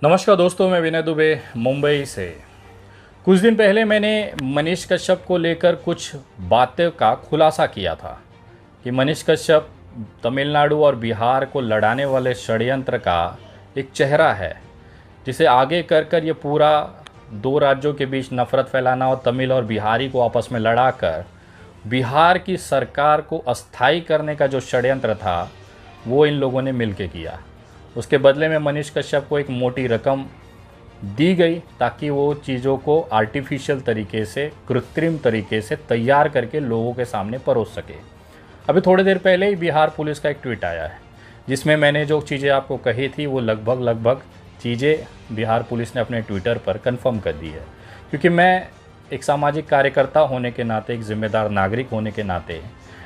नमस्कार दोस्तों, मैं विनय दुबे मुंबई से। कुछ दिन पहले मैंने मनीष कश्यप को लेकर कुछ बातों का खुलासा किया था कि मनीष कश्यप तमिलनाडु और बिहार को लड़ाने वाले षड्यंत्र का एक चेहरा है, जिसे आगे कर ये पूरा दो राज्यों के बीच नफरत फैलाना और तमिल और बिहारी को आपस में लड़ाकर बिहार की सरकार को अस्थायी करने का जो षड्यंत्र था वो इन लोगों ने मिलकर किया। उसके बदले में मनीष कश्यप को एक मोटी रकम दी गई ताकि वो चीज़ों को आर्टिफिशियल तरीके से, कृत्रिम तरीके से तैयार करके लोगों के सामने परोस सके। अभी थोड़ी देर पहले ही बिहार पुलिस का एक ट्वीट आया है जिसमें मैंने जो चीज़ें आपको कही थी वो लगभग चीज़ें बिहार पुलिस ने अपने ट्विटर पर कंफर्म कर दी है। क्योंकि मैं एक सामाजिक कार्यकर्ता होने के नाते, एक जिम्मेदार नागरिक होने के नाते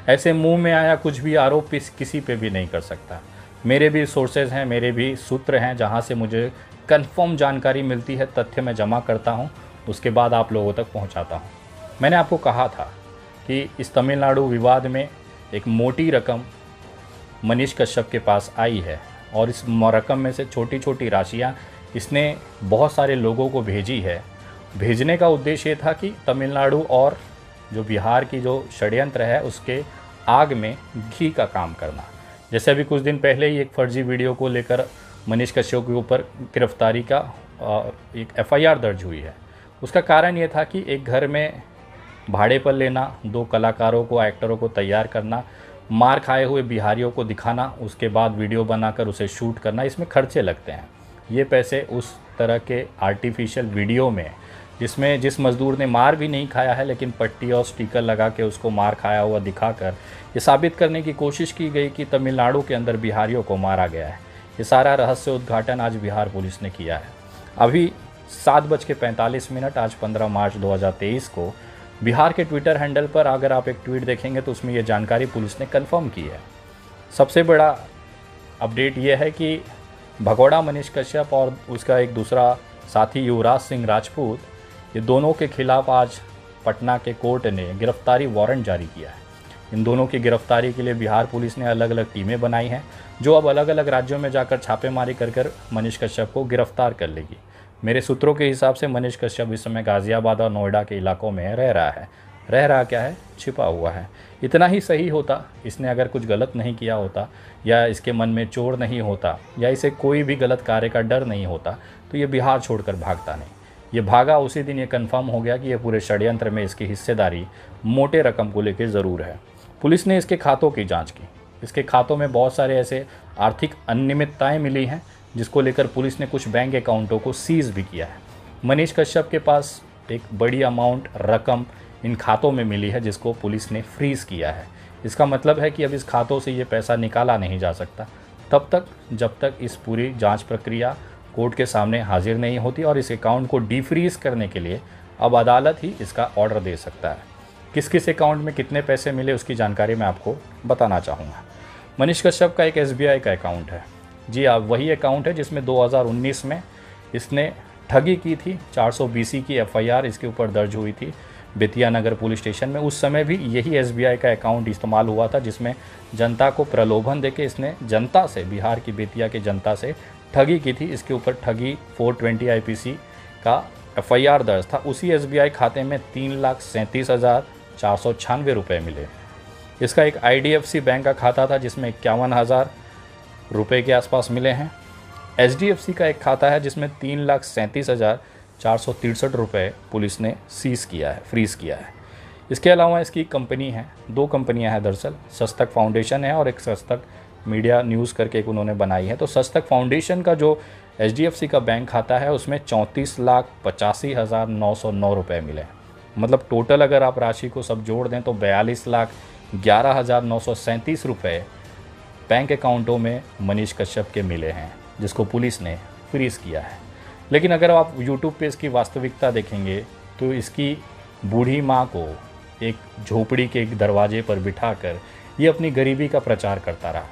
ऐसे मुंह में आया कुछ भी आरोप किसी पे भी नहीं कर सकता। मेरे भी सोर्सेज हैं, मेरे भी सूत्र हैं जहां से मुझे कंफर्म जानकारी मिलती है, तथ्य मैं जमा करता हूं, उसके बाद आप लोगों तक पहुंचाता हूं। मैंने आपको कहा था कि इस तमिलनाडु विवाद में एक मोटी रकम मनीष कश्यप के पास आई है और इस रकम में से छोटी छोटी राशियां इसने बहुत सारे लोगों को भेजी है। भेजने का उद्देश्य ये था कि तमिलनाडु और जो बिहार की जो षड्यंत्र है उसके आग में घी का काम करना। जैसे अभी कुछ दिन पहले ही एक फर्जी वीडियो को लेकर मनीष कश्यप के ऊपर गिरफ्तारी का एक एफआईआर दर्ज हुई है। उसका कारण ये था कि एक घर में भाड़े पर लेना, दो कलाकारों को, एक्टरों को तैयार करना, मार खाए हुए बिहारियों को दिखाना, उसके बाद वीडियो बनाकर उसे शूट करना, इसमें खर्चे लगते हैं। ये पैसे उस तरह के आर्टिफिशियल वीडियो में, जिसमें जिस मज़दूर ने मार भी नहीं खाया है लेकिन पट्टी और स्टिकर लगा के उसको मार खाया हुआ दिखाकर ये साबित करने की कोशिश की गई कि तमिलनाडु के अंदर बिहारियों को मारा गया है। ये सारा रहस्य उद्घाटन आज बिहार पुलिस ने किया है। अभी 7:45 आज 15 मार्च 2023 को बिहार के ट्विटर हैंडल पर अगर आप एक ट्वीट देखेंगे तो उसमें ये जानकारी पुलिस ने कन्फर्म की है। सबसे बड़ा अपडेट ये है कि भगोड़ा मनीष कश्यप और उसका एक दूसरा साथी युवराज सिंह राजपूत, ये दोनों के खिलाफ आज पटना के कोर्ट ने गिरफ्तारी वारंट जारी किया है। इन दोनों की गिरफ्तारी के लिए बिहार पुलिस ने अलग अलग टीमें बनाई हैं जो अब अलग अलग राज्यों में जाकर छापेमारी कर मनीष कश्यप को गिरफ्तार कर लेगी। मेरे सूत्रों के हिसाब से मनीष कश्यप इस समय गाज़ियाबाद और नोएडा के इलाकों में रह रहा है। रह रहा क्या है? छिपा हुआ है। इतना ही सही होता, इसने अगर कुछ गलत नहीं किया होता या इसके मन में चोर नहीं होता या इसे कोई भी गलत कार्य का डर नहीं होता तो ये बिहार छोड़कर भागता नहीं। ये भागा उसी दिन ये कंफर्म हो गया कि ये पूरे षड्यंत्र में इसकी हिस्सेदारी मोटे रकम को लेकर ज़रूर है। पुलिस ने इसके खातों की जांच की। इसके खातों में बहुत सारे ऐसे आर्थिक अनियमितताएं मिली हैं जिसको लेकर पुलिस ने कुछ बैंक अकाउंटों को सीज भी किया है। मनीष कश्यप के पास एक बड़ी अमाउंट रकम इन खातों में मिली है जिसको पुलिस ने फ्रीज़ किया है। इसका मतलब है कि अब इस खातों से ये पैसा निकाला नहीं जा सकता तब तक जब तक इस पूरी जांच प्रक्रिया कोर्ट के सामने हाजिर नहीं होती और इस अकाउंट को डीफ्रीज़ करने के लिए अब अदालत ही इसका ऑर्डर दे सकता है। किस किस अकाउंट में कितने पैसे मिले उसकी जानकारी मैं आपको बताना चाहूँगा। मनीष कश्यप का एक एसबीआई का अकाउंट है। जी हाँ, वही अकाउंट है जिसमें 2019 में इसने ठगी की थी। 420 की एफआईआर इसके ऊपर दर्ज हुई थी बेतिया नगर पुलिस स्टेशन में। उस समय भी यही एसबीआई का अकाउंट इस्तेमाल हुआ था जिसमें जनता को प्रलोभन देके इसने जनता से, बिहार की बेतिया की जनता से ठगी की थी। इसके ऊपर ठगी 420 आईपीसी का एफआईआर दर्ज था। उसी एसबीआई खाते में 3,37,496 रुपये मिले। इसका एक आईडीएफसी बैंक का खाता था जिसमें 51,000 रुपये के आसपास मिले हैं। एचडीएफसी का एक खाता है जिसमें 3,37,463 रुपये पुलिस ने सीज़ किया है, फ्रीज़ किया है। इसके अलावा इसकी कंपनी है, दो कंपनियां हैं दरअसल, सस्तक फाउंडेशन है और एक सस्तक मीडिया न्यूज़ करके एक उन्होंने बनाई है। तो सस्तक फाउंडेशन का जो एचडीएफसी का बैंक खाता है उसमें 34,85,909 रुपये मिले। मतलब टोटल अगर आप राशि को सब जोड़ दें तो 42,11,937 रुपये बैंक अकाउंटों में मनीष कश्यप के मिले हैं जिसको पुलिस ने फ्रीज़ किया है। लेकिन अगर आप यूट्यूब पे इसकी वास्तविकता देखेंगे तो इसकी बूढ़ी माँ को एक झोपड़ी के एक दरवाजे पर बिठाकर ये अपनी गरीबी का प्रचार करता रहा।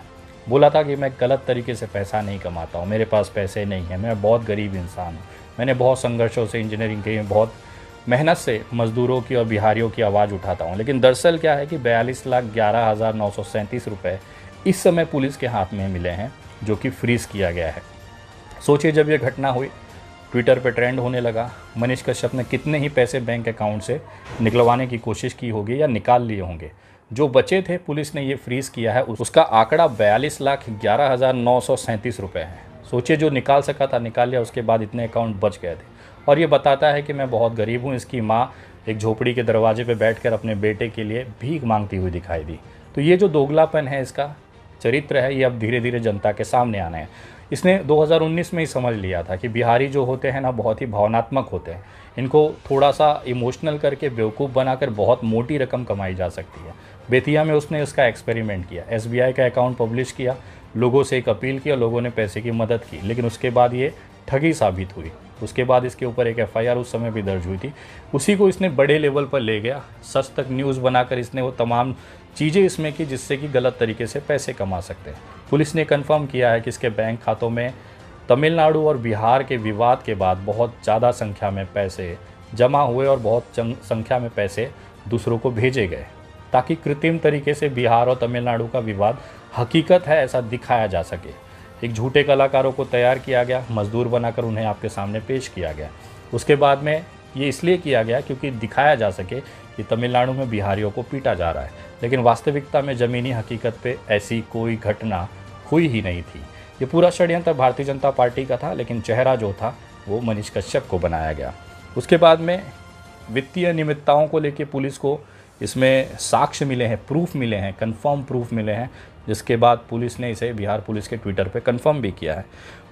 बोला था कि मैं गलत तरीके से पैसा नहीं कमाता हूँ, मेरे पास पैसे नहीं हैं, मैं बहुत गरीब इंसान हूँ, मैंने बहुत संघर्षों से इंजीनियरिंग की, बहुत मेहनत से मज़दूरों की और बिहारियों की आवाज़ उठाता हूँ। लेकिन दरअसल क्या है कि 42,11,937 रुपये इस समय पुलिस के हाथ में मिले हैं जो कि फ्रीज़ किया गया है। सोचिए जब ये घटना हुई, ट्विटर पे ट्रेंड होने लगा, मनीष कश्यप ने कितने ही पैसे बैंक अकाउंट से निकलवाने की कोशिश की होगी या निकाल लिए होंगे। जो बचे थे पुलिस ने ये फ्रीज़ किया है, उसका आंकड़ा 42,11,937 रुपये है। सोचिए जो निकाल सका था निकाल लिया, उसके बाद इतने अकाउंट बच गए थे। और ये बताता है कि मैं बहुत गरीब हूँ। इसकी माँ एक झोपड़ी के दरवाजे पे बैठकर अपने बेटे के लिए भीख मांगती हुई दिखाई दी। तो ये जो दोगलापन है, इसका चरित्र है, ये अब धीरे धीरे जनता के सामने आना है। इसने 2019 में ही समझ लिया था कि बिहारी जो होते हैं ना, बहुत ही भावनात्मक होते हैं। इनको थोड़ा सा इमोशनल करके बेवकूफ़ बनाकर बहुत मोटी रकम कमाई जा सकती है। बेतिया में उसने उसका एक्सपेरिमेंट किया, SBI का अकाउंट पब्लिश किया, लोगों से एक अपील किया, लोगों ने पैसे की मदद की, लेकिन उसके बाद ये ठगी साबित हुई। उसके बाद इसके ऊपर एक FIR उस समय भी दर्ज हुई थी। उसी को इसने बड़े लेवल पर ले गया, सच तक न्यूज़ बनाकर इसने वो तमाम चीज़ें इसमें की जिससे कि गलत तरीके से पैसे कमा सकते हैं। पुलिस ने कंफर्म किया है कि इसके बैंक खातों में तमिलनाडु और बिहार के विवाद के बाद बहुत ज़्यादा संख्या में पैसे जमा हुए और बहुत संख्या में पैसे दूसरों को भेजे गए, ताकि कृत्रिम तरीके से बिहार और तमिलनाडु का विवाद हकीकत है ऐसा दिखाया जा सके। एक झूठे कलाकारों को तैयार किया गया, मजदूर बनाकर उन्हें आपके सामने पेश किया गया। उसके बाद में ये इसलिए किया गया क्योंकि दिखाया जा सके कि तमिलनाडु में बिहारियों को पीटा जा रहा है, लेकिन वास्तविकता में ज़मीनी हकीकत पे ऐसी कोई घटना हुई ही नहीं थी। ये पूरा षड्यंत्र भारतीय जनता पार्टी का था, लेकिन चेहरा जो था वो मनीष कश्यप को बनाया गया। उसके बाद में वित्तीय अनियमितताओं को लेकर पुलिस को इसमें साक्ष्य मिले हैं, प्रूफ मिले हैं, कंफर्म प्रूफ मिले हैं, जिसके बाद पुलिस ने इसे बिहार पुलिस के ट्विटर पे कंफर्म भी किया है।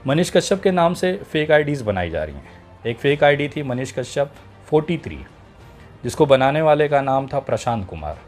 मनीष कश्यप के नाम से फेक आईडीज़ बनाई जा रही हैं। एक फेक आईडी थी मनीष कश्यप 43, जिसको बनाने वाले का नाम था प्रशांत कुमार।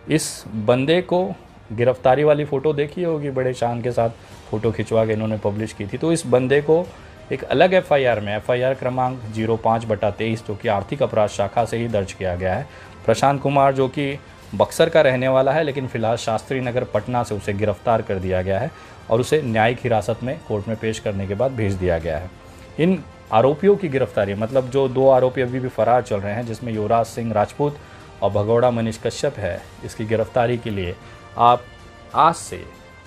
इस बंदे को गिरफ्तारी वाली फ़ोटो देखी होगी, बड़े शान के साथ फ़ोटो खिंचवा के इन्होंने पब्लिश की थी। तो इस बंदे को एक अलग FIR में FIR क्रमांक 05/23 जो कि आर्थिक अपराध शाखा से ही दर्ज किया गया है। प्रशांत कुमार जो कि बक्सर का रहने वाला है, लेकिन फ़िलहाल शास्त्री नगर पटना से उसे गिरफ्तार कर दिया गया है और उसे न्यायिक हिरासत में कोर्ट में पेश करने के बाद भेज दिया गया है। इन आरोपियों की गिरफ्तारी, मतलब जो 2 आरोपी अभी भी फरार चल रहे हैं, जिसमें युवराज सिंह राजपूत और भगौड़ा मनीष कश्यप है, इसकी गिरफ्तारी के लिए आप आज से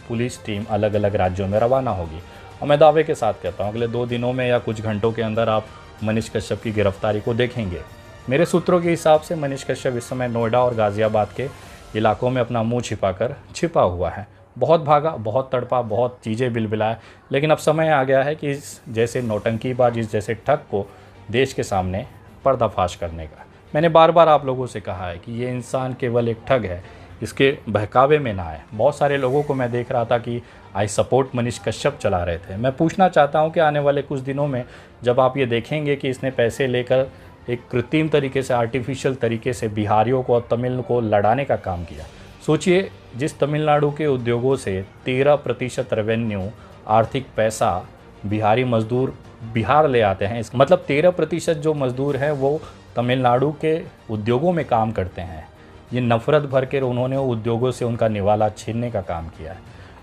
पुलिस टीम अलग अलग राज्यों में रवाना होगी। और मैं दावे के साथ कहता हूँ अगले 2 दिनों में या कुछ घंटों के अंदर आप मनीष कश्यप की गिरफ्तारी को देखेंगे। मेरे सूत्रों के हिसाब से मनीष कश्यप इस समय नोएडा और गाज़ियाबाद के इलाकों में अपना मुंह छिपा हुआ है। बहुत भागा, बहुत तड़पा, बहुत चीज़ें बिलबिलाए, लेकिन अब समय आ गया है कि इस जैसे नौटंकीबाज, इस जैसे ठग को देश के सामने पर्दाफाश करने का। मैंने बार बार आप लोगों से कहा है कि ये इंसान केवल एक ठग है, इसके बहकावे में ना आए। बहुत सारे लोगों को मैं देख रहा था कि आई सपोर्ट मनीष कश्यप चला रहे थे। मैं पूछना चाहता हूं कि आने वाले कुछ दिनों में जब आप ये देखेंगे कि इसने पैसे लेकर एक कृत्रिम तरीके से, आर्टिफिशियल तरीके से बिहारियों को और तमिल को लड़ाने का काम किया। सोचिए, जिस तमिलनाडु के उद्योगों से 13% रेवेन्यू, आर्थिक पैसा बिहारी मजदूर बिहार ले आते हैं, इसका मतलब 13% जो मजदूर हैं वो तमिलनाडु के उद्योगों में काम करते हैं। ये नफ़रत भर कर उन्होंने उद्योगों से उनका निवाला छीनने का काम किया है।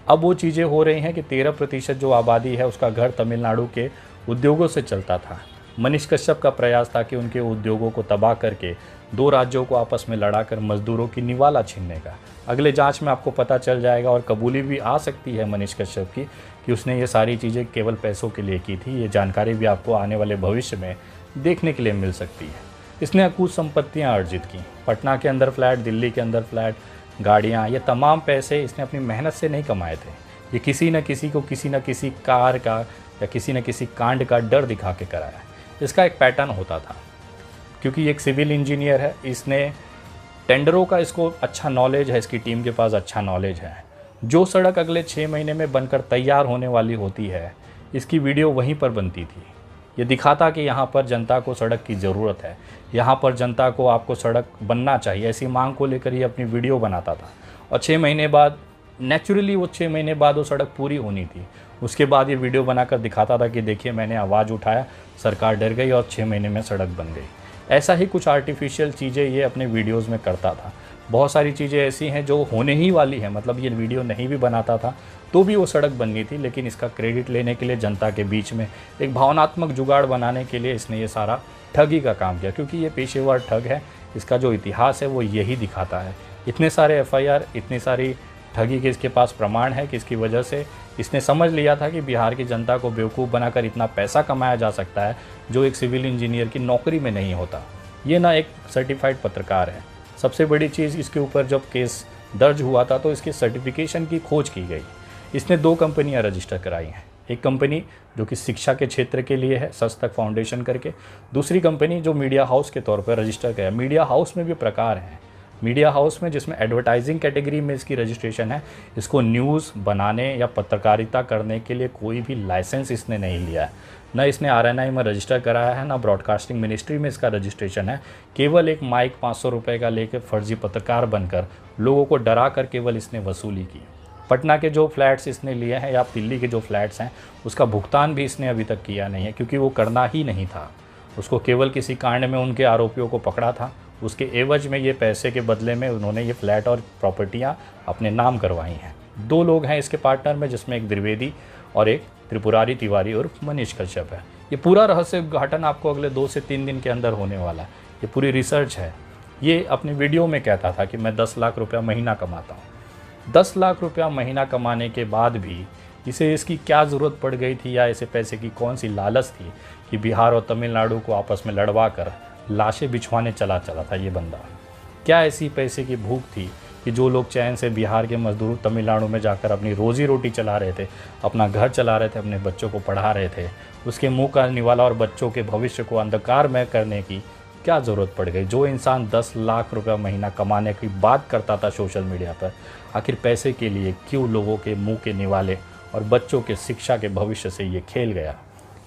अब वो चीज़ें हो रही हैं कि 13% जो आबादी है उसका घर तमिलनाडु के उद्योगों से चलता था। मनीष कश्यप का प्रयास था कि उनके उद्योगों को तबाह करके 2 राज्यों को आपस में लड़ाकर मजदूरों की निवाला छीनने का। अगले जांच में आपको पता चल जाएगा और कबूली भी आ सकती है मनीष कश्यप की कि उसने ये सारी चीज़ें केवल पैसों के लिए की थी। ये जानकारी भी आपको आने वाले भविष्य में देखने के लिए मिल सकती है। इसने अकूत संपत्तियाँ अर्जित की, पटना के अंदर फ्लैट, दिल्ली के अंदर फ्लैट, गाड़ियाँ, ये तमाम पैसे इसने अपनी मेहनत से नहीं कमाए थे। ये किसी न किसी को किसी न किसी कार का या किसी न किसी कांड का डर दिखा के कराया। इसका एक पैटर्न होता था, क्योंकि एक सिविल इंजीनियर है, इसने टेंडरों का इसको अच्छा नॉलेज है, इसकी टीम के पास अच्छा नॉलेज है। जो सड़क अगले 6 महीने में बनकर तैयार होने वाली होती है, इसकी वीडियो वहीं पर बनती थी। ये दिखाता कि यहाँ पर जनता को सड़क की ज़रूरत है, यहाँ पर जनता को आपको सड़क बनना चाहिए, ऐसी मांग को लेकर ये अपनी वीडियो बनाता था। और 6 महीने बाद नेचुरली वो 6 महीने बाद वो सड़क पूरी होनी थी। उसके बाद ये वीडियो बनाकर दिखाता था कि देखिए मैंने आवाज़ उठाया, सरकार डर गई और 6 महीने में सड़क बन गई। ऐसा ही कुछ आर्टिफिशियल चीज़ें ये अपने वीडियोज़ में करता था। बहुत सारी चीज़ें ऐसी हैं जो होने ही वाली हैं, मतलब ये वीडियो नहीं भी बनाता था तो भी वो सड़क बननी थी, लेकिन इसका क्रेडिट लेने के लिए जनता के बीच में एक भावनात्मक जुगाड़ बनाने के लिए इसने ये सारा ठगी का काम किया, क्योंकि ये पेशेवर ठग है। इसका जो इतिहास है वो यही दिखाता है। इतने सारे FIR, इतनी सारी ठगी के इसके पास प्रमाण है कि इसकी वजह से इसने समझ लिया था कि बिहार की जनता को बेवकूफ़ बनाकर इतना पैसा कमाया जा सकता है जो एक सिविल इंजीनियर की नौकरी में नहीं होता। ये ना एक सर्टिफाइड पत्रकार है। सबसे बड़ी चीज़, इसके ऊपर जब केस दर्ज हुआ था तो इसके सर्टिफिकेशन की खोज की गई। इसने 2 कंपनियां रजिस्टर कराई हैं। एक कंपनी जो कि शिक्षा के क्षेत्र के लिए है, सस्तक फाउंडेशन करके। दूसरी कंपनी जो मीडिया हाउस के तौर पर रजिस्टर किया। मीडिया हाउस में भी प्रकार हैं। मीडिया हाउस में जिसमें एडवर्टाइजिंग कैटेगरी में इसकी रजिस्ट्रेशन है, इसको न्यूज़ बनाने या पत्रकारिता करने के लिए कोई भी लाइसेंस इसने नहीं लिया है। न इसने आरएनआई में रजिस्टर कराया है, ना ब्रॉडकास्टिंग मिनिस्ट्री में इसका रजिस्ट्रेशन है। केवल एक माइक 500 रुपये का लेकर फर्जी पत्रकार बनकर लोगों को डरा कर केवल इसने वसूली की। पटना के जो फ्लैट्स इसने लिए हैं या दिल्ली के जो फ्लैट्स हैं, उसका भुगतान भी इसने अभी तक किया नहीं है, क्योंकि वो करना ही नहीं था। उसको केवल किसी कांड में उनके आरोपियों को पकड़ा था, उसके एवज में ये पैसे के बदले में उन्होंने ये फ्लैट और प्रॉपर्टियाँ अपने नाम करवाई हैं। 2 लोग हैं इसके पार्टनर में, जिसमें एक द्विवेदी और एक त्रिपुरारी तिवारी और मनीष कश्यप है। ये पूरा रहस्य उद्घाटन आपको अगले 2 से 3 दिन के अंदर होने वाला है। ये पूरी रिसर्च है। ये अपने वीडियो में कहता था कि मैं 10 लाख रुपया महीना कमाता हूँ। 10 लाख रुपया महीना कमाने के बाद भी इसे इसकी क्या ज़रूरत पड़ गई थी, या इसे पैसे की कौन सी लालच थी कि बिहार और तमिलनाडु को आपस में लड़वा कर लाशें बिछवाने चला था ये बंदा। क्या ऐसी पैसे की भूख थी कि जो लोग चैन से बिहार के मजदूर तमिलनाडु में जाकर अपनी रोजी रोटी चला रहे थे, अपना घर चला रहे थे, अपने बच्चों को पढ़ा रहे थे, उसके मुंह का निवाला और बच्चों के भविष्य को अंधकारमय करने की क्या ज़रूरत पड़ गई? जो इंसान 10 लाख रुपया महीना कमाने की बात करता था सोशल मीडिया पर, आखिर पैसे के लिए क्यों लोगों के मुंह के निवाले और बच्चों के शिक्षा के भविष्य से ये खेल गया?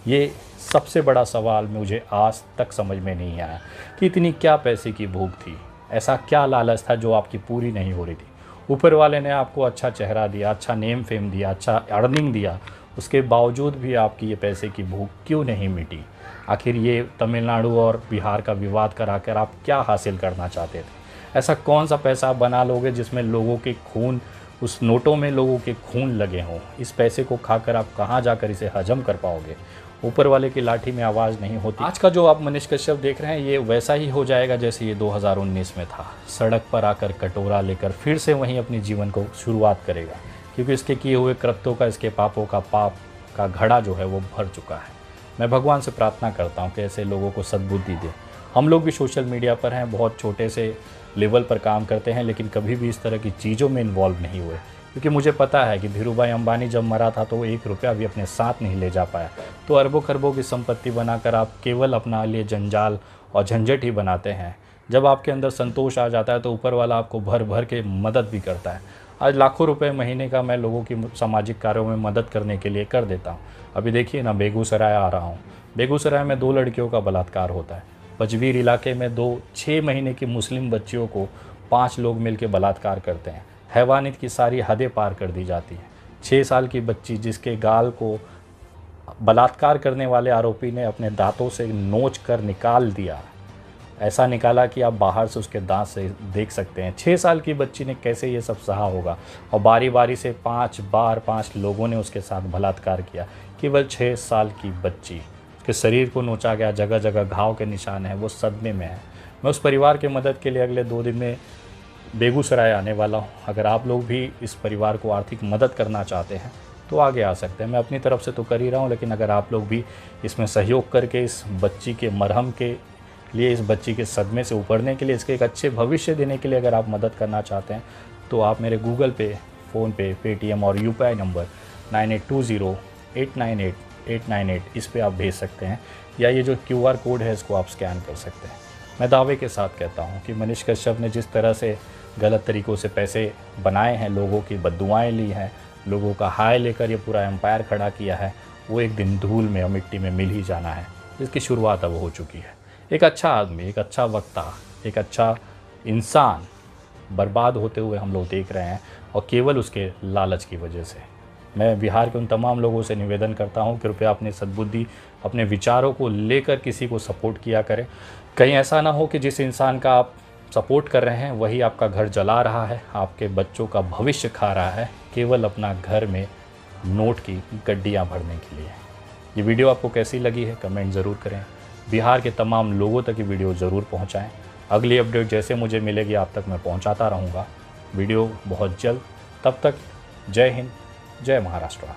ये सबसे बड़ा सवाल मुझे आज तक समझ में नहीं आया कि इतनी क्या पैसे की भूख थी, ऐसा क्या लालच था जो आपकी पूरी नहीं हो रही थी। ऊपर वाले ने आपको अच्छा चेहरा दिया, अच्छा नेम फेम दिया, अच्छा अर्निंग दिया, उसके बावजूद भी आपकी ये पैसे की भूख क्यों नहीं मिटी? आखिर ये तमिलनाडु और बिहार का विवाद कराकर आप क्या हासिल करना चाहते थे? ऐसा कौन सा पैसा आप बना लोगे जिसमें लोगों के खून, उस नोटों में लोगों के खून लगे हों? इस पैसे को खाकर आप कहाँ जाकर इसे हजम कर पाओगे? ऊपर वाले की लाठी में आवाज़ नहीं होती। आज का जो आप मनीष कश्यप देख रहे हैं, ये वैसा ही हो जाएगा जैसे ये 2019 में था। सड़क पर आकर कटोरा लेकर फिर से वहीं अपनी जीवन को शुरुआत करेगा, क्योंकि इसके किए हुए कृत्यों का, इसके पापों का, पाप का घड़ा जो है वो भर चुका है। मैं भगवान से प्रार्थना करता हूँ कि ऐसे लोगों को सद्बुद्धि दे। हम लोग भी सोशल मीडिया पर हैं, बहुत छोटे से लेवल पर काम करते हैं, लेकिन कभी भी इस तरह की चीज़ों में इन्वॉल्व नहीं हुए, क्योंकि मुझे पता है कि धीरूभाई अंबानी जब मरा था तो वो 1 रुपया भी अपने साथ नहीं ले जा पाया। तो अरबों खरबों की संपत्ति बनाकर आप केवल अपना लिए जंजाल और झंझट ही बनाते हैं। जब आपके अंदर संतोष आ जाता है तो ऊपर वाला आपको भर भर के मदद भी करता है। आज लाखों रुपए महीने का मैं लोगों की सामाजिक कार्यों में मदद करने के लिए कर देता हूँ। अभी देखिए ना, बेगूसराय आ रहा हूँ। बेगूसराय में 2 लड़कियों का बलात्कार होता है। पचवीर इलाके में 6 महीने की मुस्लिम बच्चियों को 5 लोग मिलकर बलात्कार करते हैं। हैवानियत की सारी हदें पार कर दी जाती हैं। 6 साल की बच्ची जिसके गाल को बलात्कार करने वाले आरोपी ने अपने दांतों से नोच कर निकाल दिया, ऐसा निकाला कि आप बाहर से उसके दांत से देख सकते हैं। 6 साल की बच्ची ने कैसे ये सब सहा होगा? और बारी बारी से 5 बार 5 लोगों ने उसके साथ बलात्कार किया। केवल 6 साल की बच्ची, उसके शरीर को नोचा गया, जगह जगह घाव के निशान हैं, वो सदमे में है। मैं उस परिवार की मदद के लिए अगले 2 दिन में बेगूसराय आने वाला हूँ। अगर आप लोग भी इस परिवार को आर्थिक मदद करना चाहते हैं तो आगे आ सकते हैं। मैं अपनी तरफ से तो कर ही रहा हूँ, लेकिन अगर आप लोग भी इसमें सहयोग करके इस बच्ची के मरहम के लिए, इस बच्ची के सदमे से उबरने के लिए, इसके एक अच्छे भविष्य देने के लिए अगर आप मदद करना चाहते हैं तो आप मेरे गूगल पे, फ़ोनपे, पेटीएम और यूपीआई नंबर 9820898898 इस पे आप भेज सकते हैं, या ये जो QR कोड है इसको आप स्कैन कर सकते हैं। मैं दावे के साथ कहता हूँ कि मनीष कश्यप ने जिस तरह से गलत तरीक़ों से पैसे बनाए हैं, लोगों की बद्दुआएँ ली हैं, लोगों का हाय लेकर ये पूरा एम्पायर खड़ा किया है, वो एक दिन धूल में और मिट्टी में मिल ही जाना है, जिसकी शुरुआत अब हो चुकी है। एक अच्छा आदमी, एक अच्छा वक्ता, एक अच्छा इंसान बर्बाद होते हुए हम लोग देख रहे हैं, और केवल उसके लालच की वजह से। मैं बिहार के उन तमाम लोगों से निवेदन करता हूं, कृपया अपनी सद्बुद्धि, अपने विचारों को लेकर किसी को सपोर्ट किया करें। कहीं ऐसा ना हो कि जिस इंसान का आप सपोर्ट कर रहे हैं वही आपका घर जला रहा है, आपके बच्चों का भविष्य खा रहा है, केवल अपना घर में नोट की गड्डियाँ भरने के लिए। ये वीडियो आपको कैसी लगी है कमेंट ज़रूर करें। बिहार के तमाम लोगों तक ये वीडियो ज़रूर पहुंचाएं। अगली अपडेट जैसे मुझे मिलेगी आप तक मैं पहुंचाता रहूंगा। वीडियो बहुत जल्द तब तक जय हिंद, जय महाराष्ट्र।